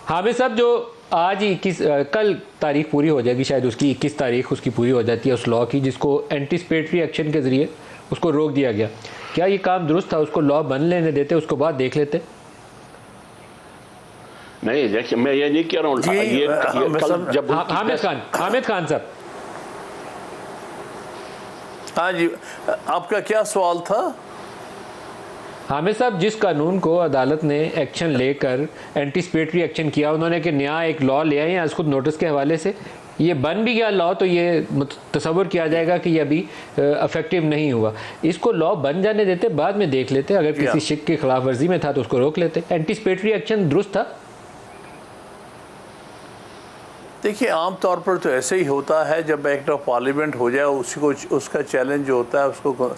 حامد صاحب جو آج ہی کل تاریخ پوری ہو جائے گی، شاید اس کی 21 تاریخ اس کی پوری ہو جاتی ہے اس لاء کی جس کو اینٹیسپیٹری ایکشن کے ذریعے اس کو روک دیا گیا، کیا یہ کام درست تھا؟ اس کو لاء بن لینے دیتے، اس کو بعد دیکھ لیتے؟ نہیں دیکھیں، میں یہ نہیں کہہ رہا ہوں یہ کل جب حامد خان صاحب، ہاں جی، آپ کا کیا سوال تھا؟ حامد صاحب جس قانون کو عدالت نے ایکشن لے کر اینٹیسپیٹری ایکشن کیا، انہوں نے کہ نیا ایک لاء لے آئے ہیں از خود نوٹس کے حوالے سے، یہ بن بھی گیا لاء تو یہ تصور کیا جائے گا کہ یہ ابھی افیکٹو نہیں ہوا، اس کو لاء بن جانے دیتے، بعد میں دیکھ لیتے، اگر کسی شک کی خلاف ورزی میں تھا تو اس کو روک لیتے۔ اینٹیسپیٹری ایکشن درست تھا؟ دیکھیے عام طور پر تو ایسے ہی ہوتا ہے، جب ایکٹ آف پارلیمنٹ ہو جائے اس کا چیلنج جو ہوتا ہے اس کو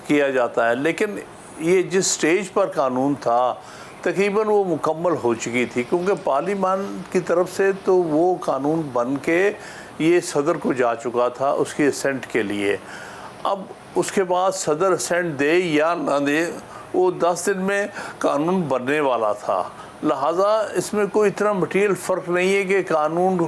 کیا جاتا ہے، لیکن یہ جس سٹیج پر قانون تھا تقریباً وہ مکمل ہو چکی تھی، کیونکہ پارلیمان کی طرف سے تو وہ قانون بن کے یہ صدر کو جا چکا تھا اس کی اسینٹ کے لیے۔ اب اس کے بعد صدر اسینٹ دے یا نہ دے، وہ 10 دن میں قانون بننے والا تھا، لہٰذا اس میں کوئی اتنا مٹیریل فرق نہیں ہے کہ قانون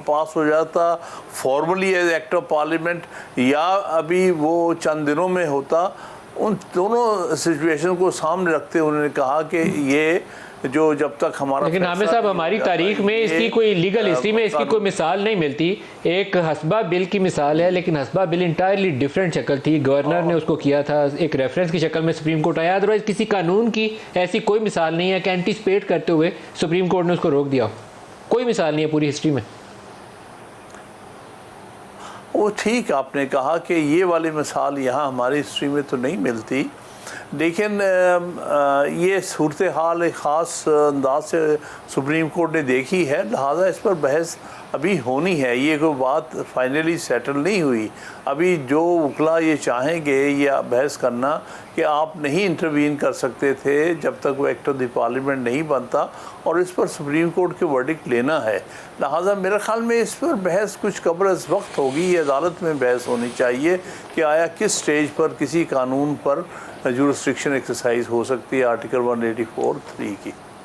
پاس ہو جاتا formally as act of parliament یا ابھی وہ چند دنوں میں ہوتا۔ ان دونوں سچویشن کو سامنے رکھتے انہوں نے کہا کہ یہ جو جب تک ہمارا، لیکن حامد صاحب ہماری تاریخ میں اس کی کوئی لیگل ہسٹری میں اس کی کوئی مثال نہیں ملتی۔ ایک حسبہ بل کی مثال ہے، لیکن حسبہ بل انٹائرلی ڈیفرنٹ شکل تھی، گورنر نے اس کو کیا تھا، ایک ریفرنس کی شکل میں سپریم کورٹ آیا، ادروائز کسی قانون کی ایسی کوئی مثال نہیں ہے کہ اینٹیسپیٹ کرتے ہوئے سپریم کورٹ نے اس کو روک دیا، کوئی مثال نہیں ہے پوری ہسٹری میں۔ وہ ٹھیک آپ نے کہا کہ یہ والی مثال یہاں ہماری ہسٹری میں تو نہیں ملتی، لیکن یہ صورتحال ایک خاص انداز سے سپریم کورٹ نے دیکھی ہے، لہٰذا اس پر بحث ابھی ہونی ہے، یہ کوئی بات فائنلی سیٹل نہیں ہوئی۔ ابھی جو وکلا یہ چاہیں گے یہ بحث کرنا کہ آپ نہیں انٹروین کر سکتے تھے جب تک وہ ایکٹ آف دی پارلیمنٹ نہیں بنتا، اور اس پر سپریم کورٹ کے ورڈکٹ لینا ہے، لہٰذا میرے خیال میں اس پر بحث کچھ قبل از وقت ہوگی، یہ عدالت میں بحث ہونی چاہیے کہ آیا کس سٹیج پر کسی قانون پر جورسڈکشن ایکسرسائز ہو سکتی ہے آرٹیکل 184(3) کی۔